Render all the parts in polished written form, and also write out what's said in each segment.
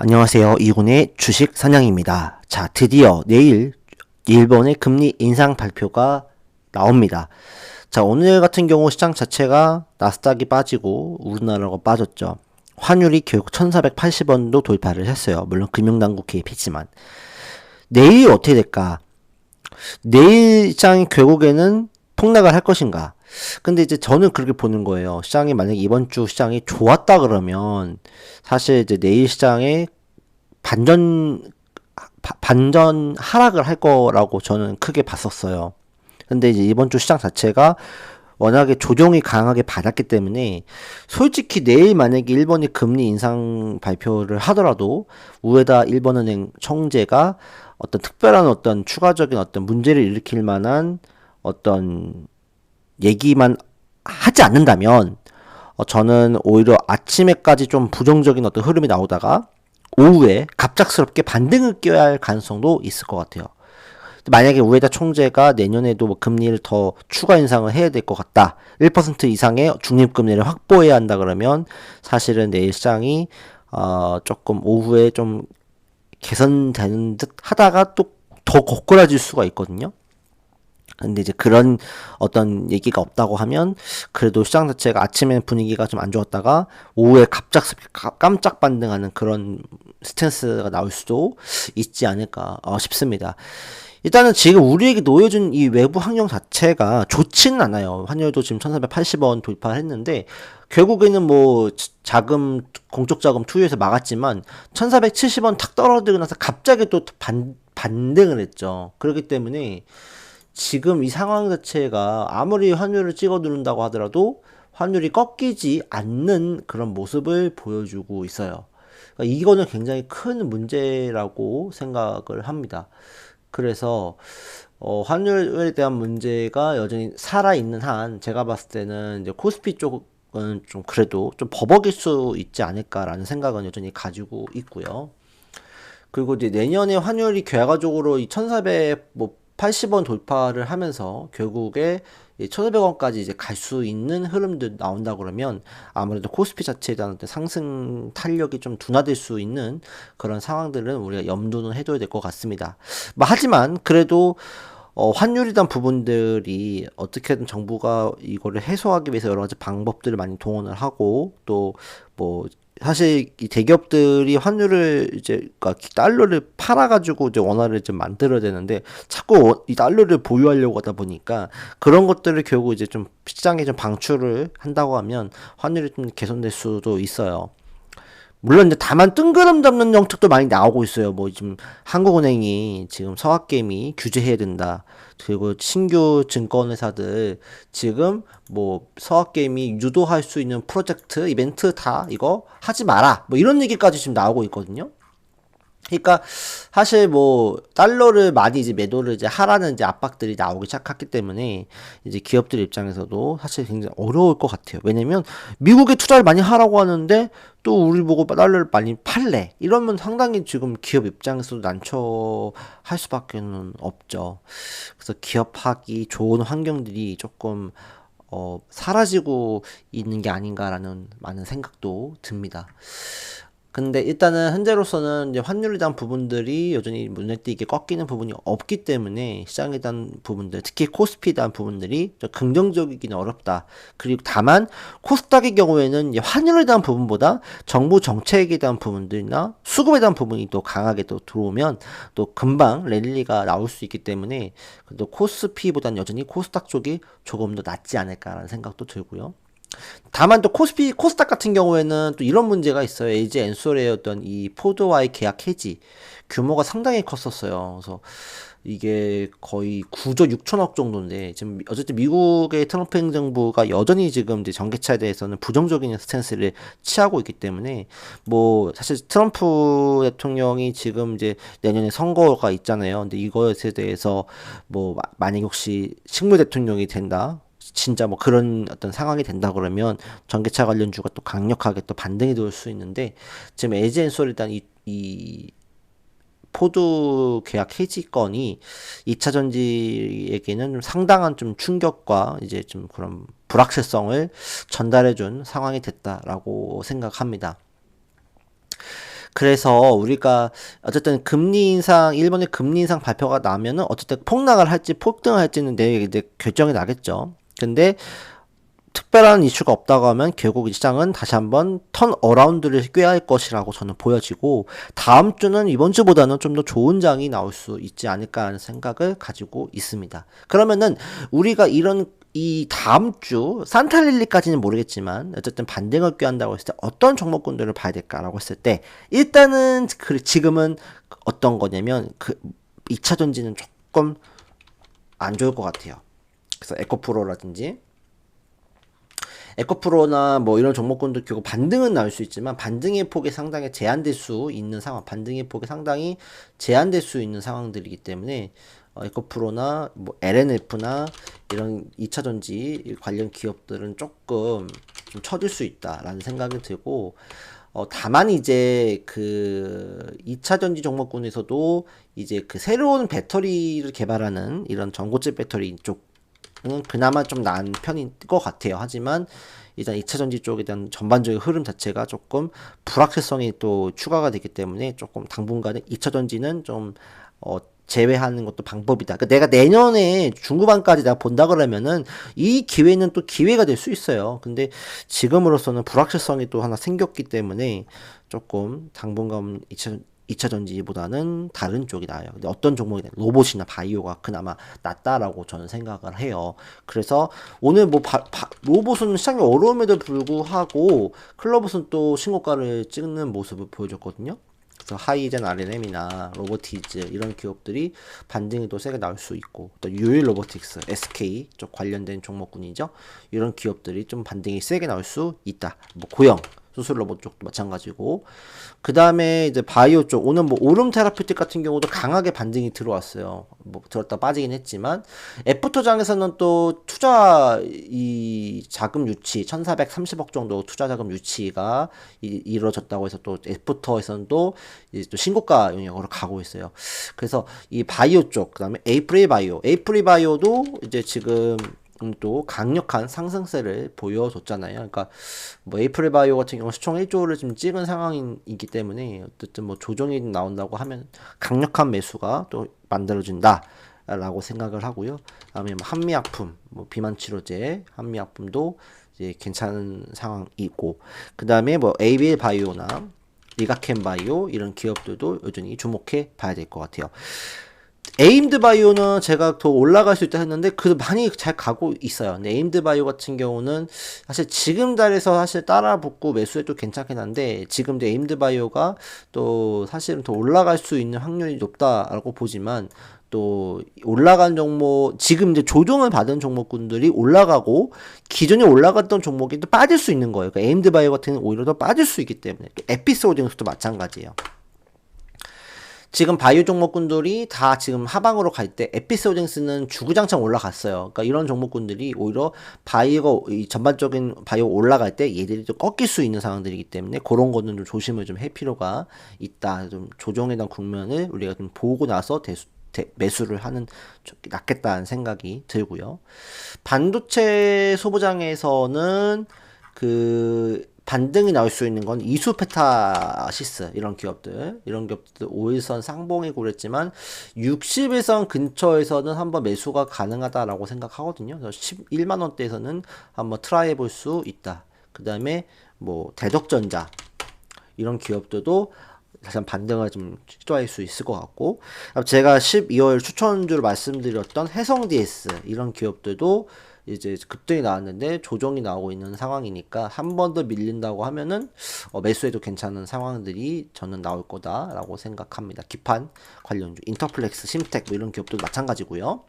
안녕하세요. 이군의 주식 사냥입니다. 자, 드디어 내일 일본의 금리 인상 발표가 나옵니다. 자, 오늘 같은 경우 시장 자체가 나스닥이 빠지고 우리나라가 빠졌죠. 환율이 결국 1480원도 돌파를 했어요. 물론 금융당국 개입했지만. 내일 어떻게 될까? 내일 시장이 결국에는 폭락을 할 것인가? 근데 이제 저는 그렇게 보는 거예요. 시장이 만약에 이번 주 시장이 좋았다 그러면 사실 이제 내일 시장에 반전 반전 하락을 할 거라고 저는 크게 봤었어요. 근데 이제 이번 주 시장 자체가 워낙에 조정이 강하게 받았기 때문에 솔직히 내일 만약에 일본이 금리 인상 발표를 하더라도 우에다 일본은행 총재가 어떤 특별한 어떤 추가적인 어떤 문제를 일으킬 만한 어떤 얘기만 하지 않는다면 저는 오히려 아침에까지 좀 부정적인 어떤 흐름이 나오다가 오후에 갑작스럽게 반등을 껴야 할 가능성도 있을 것 같아요. 만약에 우에다 총재가 내년에도 뭐 금리를 더 추가 인상을 해야 될 것 같다. 1% 이상의 중립금리를 확보해야 한다 그러면 사실은 내일 시장이 조금 오후에 좀 개선되는 듯 하다가 또 더 고꾸라질 수가 있거든요. 근데 이제 그런 어떤 얘기가 없다고 하면 그래도 시장 자체가 아침에는 분위기가 좀 안 좋았다가 오후에 갑작스럽게 깜짝 반등하는 그런 스탠스가 나올 수도 있지 않을까 싶습니다. 일단은 지금 우리에게 놓여준 이 외부 환경 자체가 좋지는 않아요. 환율도 지금 1480원 돌파했는데 결국에는 뭐 자금 공적 자금 투여해서 막았지만 1470원 탁 떨어지고 나서 갑자기 또 반등을 했죠. 그렇기 때문에 지금 이 상황 자체가 아무리 환율을 찍어 누른다고 하더라도 환율이 꺾이지 않는 그런 모습을 보여주고 있어요. 그러니까 이거는 굉장히 큰 문제라고 생각을 합니다. 그래서 환율에 대한 문제가 여전히 살아있는 한 제가 봤을 때는 이제 코스피 쪽은 좀 그래도 좀 버벅일 수 있지 않을까라는 생각은 여전히 가지고 있고요. 그리고 이제 내년에 환율이 결과적으로 이 1480원 돌파를 하면서 결국에 1,500원까지 이제 갈 수 있는 흐름도 나온다 그러면 아무래도 코스피 자체에 대한 상승 탄력이 좀 둔화될 수 있는 그런 상황들은 우리가 염두는 해둬야 될 것 같습니다. 뭐 하지만 그래도 환율에 대한 부분들이 어떻게든 정부가 이거를 해소하기 위해서 여러 가지 방법들을 많이 동원을 하고 또 뭐 사실 이 대기업들이 환율을 이제 그러니까 달러를 팔아가지고 이제 원화를 좀 만들어야 되는데 자꾸 이 달러를 보유하려고 하다 보니까 그런 것들을 결국 이제 좀 시장에 좀 방출을 한다고 하면 환율이 좀 개선될 수도 있어요. 물론 이제 다만 뜬구름 잡는 정책도 많이 나오고 있어요. 뭐 지금 한국은행이 지금 서학개미 규제해야 된다. 그리고 신규 증권회사들 지금 뭐 서학개미 유도할 수 있는 프로젝트, 이벤트 다 이거 하지 마라. 뭐 이런 얘기까지 지금 나오고 있거든요. 그러니까 사실 뭐 달러를 많이 이제 매도를 이제 하라는 이제 압박들이 나오기 시작했기 때문에 이제 기업들 입장에서도 사실 굉장히 어려울 것 같아요. 왜냐면 미국에 투자를 많이 하라고 하는데 또 우리 보고 달러를 많이 팔래. 이러면 상당히 지금 기업 입장에서도 난처할 수밖에는 없죠. 그래서 기업하기 좋은 환경들이 조금 사라지고 있는 게 아닌가라는 많은 생각도 듭니다. 근데 일단은 현재로서는 이제 환율에 대한 부분들이 여전히 눈에 띄게 꺾이는 부분이 없기 때문에 시장에 대한 부분들, 특히 코스피에 대한 부분들이 좀 긍정적이기는 어렵다. 그리고 다만 코스닥의 경우에는 이제 환율에 대한 부분보다 정부 정책에 대한 부분들이나 수급에 대한 부분이 또 강하게 또 들어오면 또 금방 랠리가 나올 수 있기 때문에 또 코스피보다는 여전히 코스닥 쪽이 조금 더 낫지 않을까라는 생각도 들고요. 다만 또 코스닥 같은 경우에는 또 이런 문제가 있어요. LG 엔솔의 어떤 이 포드와의 계약 해지 규모가 상당히 컸었어요. 그래서 이게 거의 9조 6천억 정도인데 지금 어쨌든 미국의 트럼프 행정부가 여전히 지금 이제 전기차에 대해서는 부정적인 스탠스를 취하고 있기 때문에 뭐 사실 트럼프 대통령이 지금 이제 내년에 선거가 있잖아요. 근데 이것에 대해서 뭐 만약 혹시 식물 대통령이 된다. 진짜 뭐 그런 어떤 상황이 된다 그러면 전기차 관련주가 또 강력하게 또 반등이 돌 수 있는데 지금 에이젠솔 일단 이 포드 계약 해지 건이 2차 전지에게는 좀 상당한 좀 충격과 이제 좀 그런 불확실성을 전달해 준 상황이 됐다라고 생각합니다. 그래서 우리가 어쨌든 금리 인상, 일본의 금리 인상 발표가 나면은 어쨌든 폭락을 할지 폭등을 할지는 내일 이제 결정이 나겠죠. 근데 특별한 이슈가 없다고 하면 결국 이 시장은 다시 한번 턴 어라운드를 꾀할 것이라고 저는 보여지고, 다음 주는 이번 주보다는 좀 더 좋은 장이 나올 수 있지 않을까 하는 생각을 가지고 있습니다. 그러면은 우리가 이런 이 다음 주 산타릴리까지는 모르겠지만 어쨌든 반등을 꾀한다고 했을 때 어떤 종목군들을 봐야 될까라고 했을 때, 일단은 지금은 어떤 거냐면 2차 전지는 조금 안 좋을 것 같아요. 그래서 에코프로라든지 에코프로나 뭐 이런 종목군도 결국 반등은 나올 수 있지만 반등의 폭이 상당히 제한될 수 있는 상황, 반등의 폭이 상당히 제한될 수 있는 상황들이기 때문에 에코프로나 뭐 LNF나 이런 2차 전지 관련 기업들은 조금 좀 처질 수 있다라는 생각이 들고, 다만 이제 그 2차 전지 종목군에서도 이제 그 새로운 배터리를 개발하는 이런 전고체 배터리 쪽 그나마 좀 나은 편인 것 같아요. 하지만 일단 2차 전지 쪽에 대한 전반적인 흐름 자체가 조금 불확실성이 또 추가가 되기 때문에 조금 당분간은 2차 전지는 좀 제외하는 것도 방법이다. 그러니까 내가 내년에 중후반까지 내가 본다 그러면은 이 기회는 또 기회가 될 수 있어요. 근데 지금으로서는 불확실성이 또 하나 생겼기 때문에 조금 당분간 2차 전지보다는 다른 쪽이 나아요. 근데 어떤 종목이냐, 로봇이나 바이오가 그나마 낫다라고 저는 생각을 해요. 그래서 오늘 뭐 로봇은 시장이 어려움에도 불구하고 클로봇은 또 신고가를 찍는 모습을 보여줬거든요. 그래서 하이젠 RNM이나 로보티즈 이런 기업들이 반등이 또 세게 나올 수 있고, 또 유일 로보틱스, SK 쪽 관련된 종목군이죠. 이런 기업들이 좀 반등이 세게 나올 수 있다. 뭐 고영 수술 로봇 쪽도 마찬가지고, 그 다음에 이제 바이오 쪽, 오늘 뭐 오름 테라피틱 같은 경우도 강하게 반등이 들어왔어요. 뭐 들었다 빠지긴 했지만, 애프터장에서는 또 투자 이 자금 유치 1430억 정도 투자 자금 유치가 이루어졌다고 해서 또 애프터에서는 또 신고가 영역으로 가고 있어요. 그래서 이 바이오 쪽, 그 다음에 에이프릴 바이오도 이제 지금 또 강력한 상승세를 보여줬잖아요. 그러니까 뭐 에이프릴 바이오 같은 경우 시총 1조를 지금 찍은 상황이기 때문에 어쨌든 뭐 조정이 나온다고 하면 강력한 매수가 또 만들어진다 라고 생각을 하고요. 다음에 뭐 한미약품, 뭐 비만 치료제 한미약품도 이제 괜찮은 상황이고, 그 다음에 뭐 에이빌 바이오나 리가켄 바이오 이런 기업들도 여전히 주목해 봐야 될 것 같아요. 에임드 바이오는 제가 더 올라갈 수 있다 했는데 그 많이 잘 가고 있어요. 근데 에임드 바이오 같은 경우는 사실 지금 자리에서 사실 따라붙고 매수해도 괜찮긴 한데, 지금도 에임드 바이오가 또 사실은 더 올라갈 수 있는 확률이 높다라고 보지만, 또 올라간 종목, 지금 이제 조정을 받은 종목군들이 올라가고 기존에 올라갔던 종목이 또 빠질 수 있는 거예요. 그러니까 에임드 바이오 같은 경우는 오히려 더 빠질 수 있기 때문에, 또 에피소딩스도 마찬가지예요. 지금 바이오 종목군들이 다 지금 하방으로 갈 때 에피소딩스는 주구장창 올라갔어요. 그러니까 이런 종목군들이 오히려 바이오가 전반적인 바이오 올라갈 때 얘들이 좀 꺾일 수 있는 상황들이기 때문에 그런 거는 좀 조심을 좀 할 필요가 있다. 좀 조정에 대한 국면을 우리가 좀 보고 나서 매수를 하는 쪽이 낫겠다는 생각이 들고요. 반도체 소부장에서는 그 반등이 나올 수 있는 건 이수페타시스 이런 기업들 오일선 상봉이고 그랬지만 60일선 근처에서는 한번 매수가 가능하다라고 생각하거든요. 그래서 11만 원대에서는 한번 트라이 해볼 수 있다. 그 다음에 뭐 대덕전자 이런 기업들도 다시 한번 반등을 좀 시도할 수 있을 것 같고, 제가 12월 추천주를 말씀드렸던 해성 DS 이런 기업들도 이제 급등이 나왔는데 조정이 나오고 있는 상황이니까 한 번 더 밀린다고 하면은 매수해도 괜찮은 상황들이 저는 나올 거다라고 생각합니다. 기판 관련주, 인터플렉스, 심텍 뭐 이런 기업도 마찬가지고요.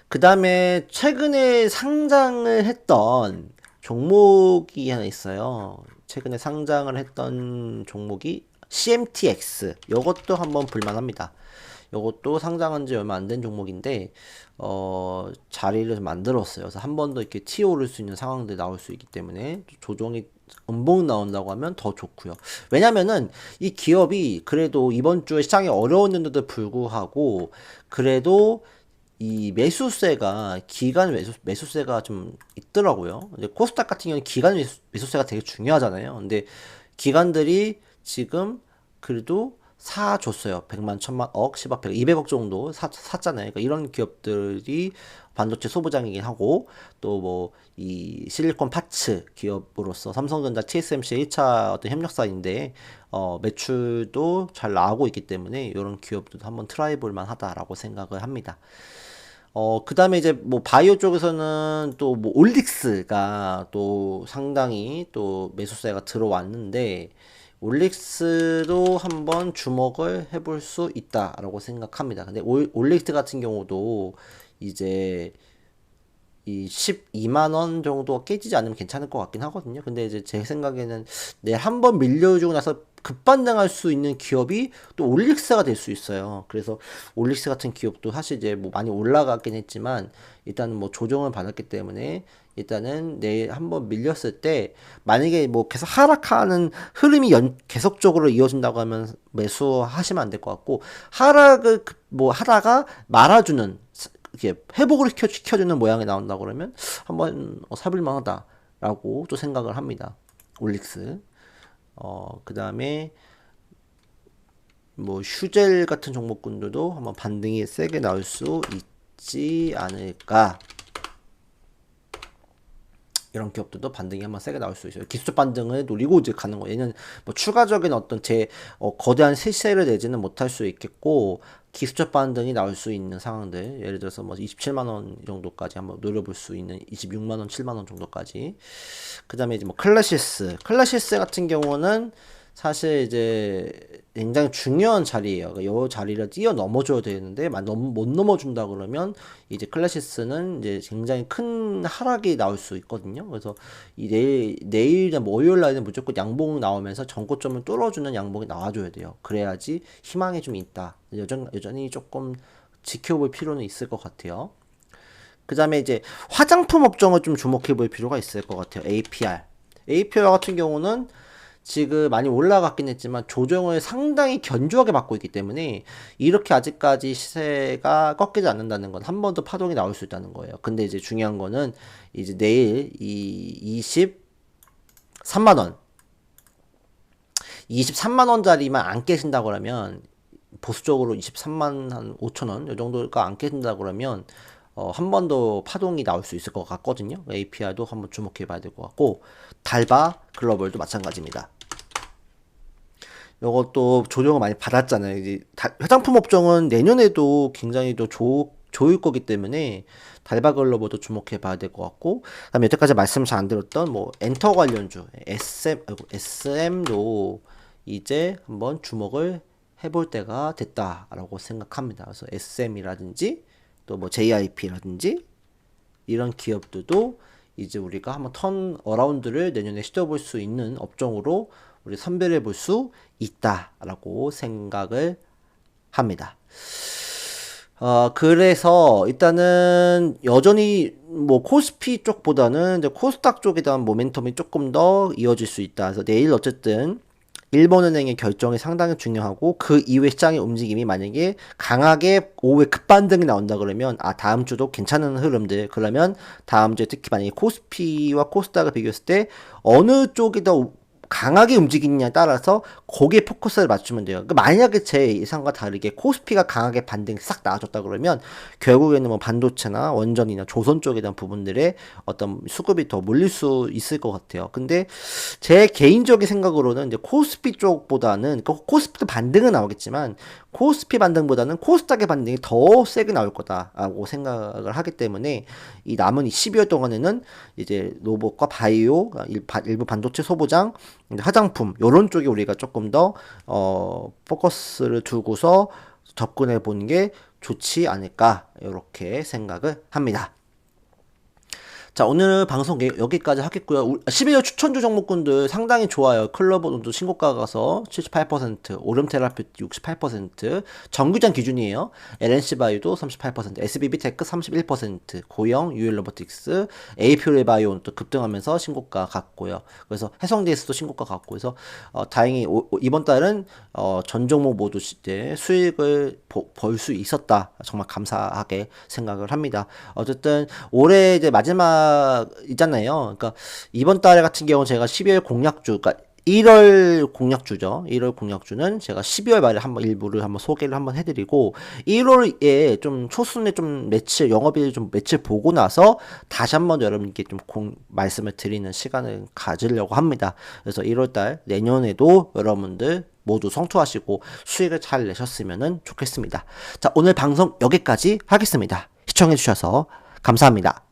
그 다음에 최근에 상장을 했던 종목이 하나 있어요. 최근에 상장을 했던 종목이 CMTX. 이것도 한번 볼만합니다. 이것도 상장한 지 얼마 안 된 종목인데 자리를 만들었어요. 그래서 한 번 더 이렇게 튀어오를 수 있는 상황들이 나올 수 있기 때문에 조정이 음봉 나온다고 하면 더 좋고요. 왜냐면은 이 기업이 그래도 이번 주에 시장이 어려웠는데도 불구하고 그래도 이 매수세가 기간 매수세가 좀 있더라고요. 근데 코스닥 같은 경우는 기간 매수세가 되게 중요하잖아요. 근데 기관들이 지금 그래도 사줬어요. 100만, 1000만, 억, 10억, 100억, 200억 정도 샀잖아요. 그러니까 이런 기업들이 반도체 소부장이긴 하고, 또 뭐, 이 실리콘 파츠 기업으로서 삼성전자, TSMC 1차 어떤 협력사인데, 매출도 잘 나오고 있기 때문에 이런 기업도 한번 트라이 볼 만하다라고 생각을 합니다. 그 다음에 이제 뭐 바이오 쪽에서는 또 뭐 올릭스가 또 상당히 또 매수세가 들어왔는데, 올릭스도 한번 주목을 해볼 수 있다라고 생각합니다. 근데 올릭스 같은 경우도 이제 이 12만 원 정도 깨지지 않으면 괜찮을 것 같긴 하거든요. 근데 이제 제 생각에는 내일 한번 밀려주고 나서 급반등할 수 있는 기업이 또 올릭스가 될 수 있어요. 그래서 올릭스 같은 기업도 사실 이제 뭐 많이 올라갔긴 했지만 일단은 뭐 조정을 받았기 때문에 일단은 내일 한번 밀렸을 때 만약에 뭐 계속 하락하는 흐름이 계속적으로 이어진다고 하면 매수하시면 안 될 것 같고, 하락을 뭐 하다가 말아주는 이렇게 회복을 시켜주는 모양이 나온다 그러면 한번 사볼 만하다라고 또 생각을 합니다. 올릭스. 그 다음에 뭐 슈젤 같은 종목군들도 한번 반등이 세게 나올 수 있지 않을까. 이런 기업들도 반등이 한번 세게 나올 수 있어요. 기술적 반등을 노리고 이제 가는 거예요. 얘는 뭐 추가적인 어떤 거대한 세세를 내지는 못할 수 있겠고, 기술적 반등이 나올 수 있는 상황들, 예를 들어서 뭐 27만 원 정도까지 한번 노려볼 수 있는, 26만 원, 7만 원 정도까지. 그다음에 이제 뭐 클래시스 같은 경우는 사실 이제 굉장히 중요한 자리예요. 이 자리를 뛰어넘어줘야 되는데 못 넘어준다 그러면 이제 클래시스는 이제 굉장히 큰 하락이 나올 수 있거든요. 그래서 이 내일이나 뭐 월요일 날에는 무조건 양봉 나오면서 전고점을 뚫어주는 양봉이 나와줘야 돼요. 그래야지 희망이 좀 있다. 여전히 조금 지켜볼 필요는 있을 것 같아요. 그 다음에 이제 화장품 업종을 좀 주목해 볼 필요가 있을 것 같아요. APR 같은 경우는 지금 많이 올라갔긴 했지만 조정을 상당히 견조하게 받고 있기 때문에 이렇게 아직까지 시세가 꺾이지 않는다는 건 한 번 더 파동이 나올 수 있다는 거예요. 근데 이제 중요한 거는 이제 내일 이 23만 원 23만 원짜리만 안 깨진다 그러면, 보수적으로 23만 한 5천 원 이 정도가 안 깨진다 그러면 한 번 더 파동이 나올 수 있을 것 같거든요. APR도 한번 주목해 봐야 될 것 같고, 달바 글로벌도 마찬가지입니다. 이것도 조정을 많이 받았잖아요. 이제 화장품 업종은 내년에도 굉장히 또 좋을 거기 때문에 달바 글로벌도 주목해 봐야 될 것 같고, 그다음에 여태까지 말씀 잘 안 들었던 뭐 엔터 관련주 SM도 이제 한번 주목을 해볼 때가 됐다라고 생각합니다. 그래서 SM이라든지 또 뭐 JIP라든지 이런 기업들도 이제 우리가 한번 턴 어라운드를 내년에 시도해볼 수 있는 업종으로 우리 선별해 볼 수 있다라고 생각을 합니다. 그래서 일단은 여전히 뭐 코스피 쪽보다는 이제 코스닥 쪽에 대한 모멘텀이 조금 더 이어질 수 있다. 그래서 내일 어쨌든 일본은행의 결정이 상당히 중요하고, 그 이후에 시장의 움직임이 만약에 강하게 오후에 급반등이 나온다 그러면 다음 주도 괜찮은 흐름들, 그러면 다음 주에 특히 만약에 코스피와 코스닥을 비교했을 때 어느 쪽이 더 강하게 움직이느냐에 따라서 거기에 포커스를 맞추면 돼요. 그러니까 만약에 제 예상과 다르게 코스피가 강하게 반등이 싹 나아졌다 그러면 결국에는 뭐 반도체나 원전이나 조선 쪽에 대한 부분들의 어떤 수급이 더 몰릴 수 있을 것 같아요. 근데 제 개인적인 생각으로는 이제 코스피 쪽보다는, 코스피도 반등은 나오겠지만 코스피 반등보다는 코스닥의 반등이 더 세게 나올 거다라고 생각을 하기 때문에 이 남은 12월 동안에는 이제 로봇과 바이오, 일부 반도체 소부장, 화장품 요런 쪽에 우리가 조금 더 포커스를 두고서 접근해 보는 게 좋지 않을까, 이렇게 생각을 합니다. 자, 오늘 방송 여기까지 하겠고요. 12월 추천주 종목군들 상당히 좋아요. 클로버도 신고가 가서 78%, 오름테라피 68%, 정규장 기준이에요. LNC바이오도 38%, SBB테크 31%, 고영, 유일로보틱스, 에이퓨레바이오는 또 급등하면서 신고가 갔고요. 그래서 해성DS도 신고가 갔고, 그래서 다행히 이번 달은 전 종목 모두 이제 수익을 벌 수 있었다. 정말 감사하게 생각을 합니다. 어쨌든 올해 이제 마지막 있잖아요. 그러니까 이번 달 같은 경우 제가 12월 공략주, 그러니까 1월 공약주죠. 1월 공약주는 제가 12월 말에 한번 일부를 한번 소개를 한번 해드리고 1월에 좀 초순에 좀 매출 영업일 좀 매출 보고 나서 다시 한번 여러분께 좀 말씀을 드리는 시간을 가지려고 합니다. 그래서 1월달 내년에도 여러분들 모두 성투하시고 수익을 잘 내셨으면 좋겠습니다. 자, 오늘 방송 여기까지 하겠습니다. 시청해주셔서 감사합니다.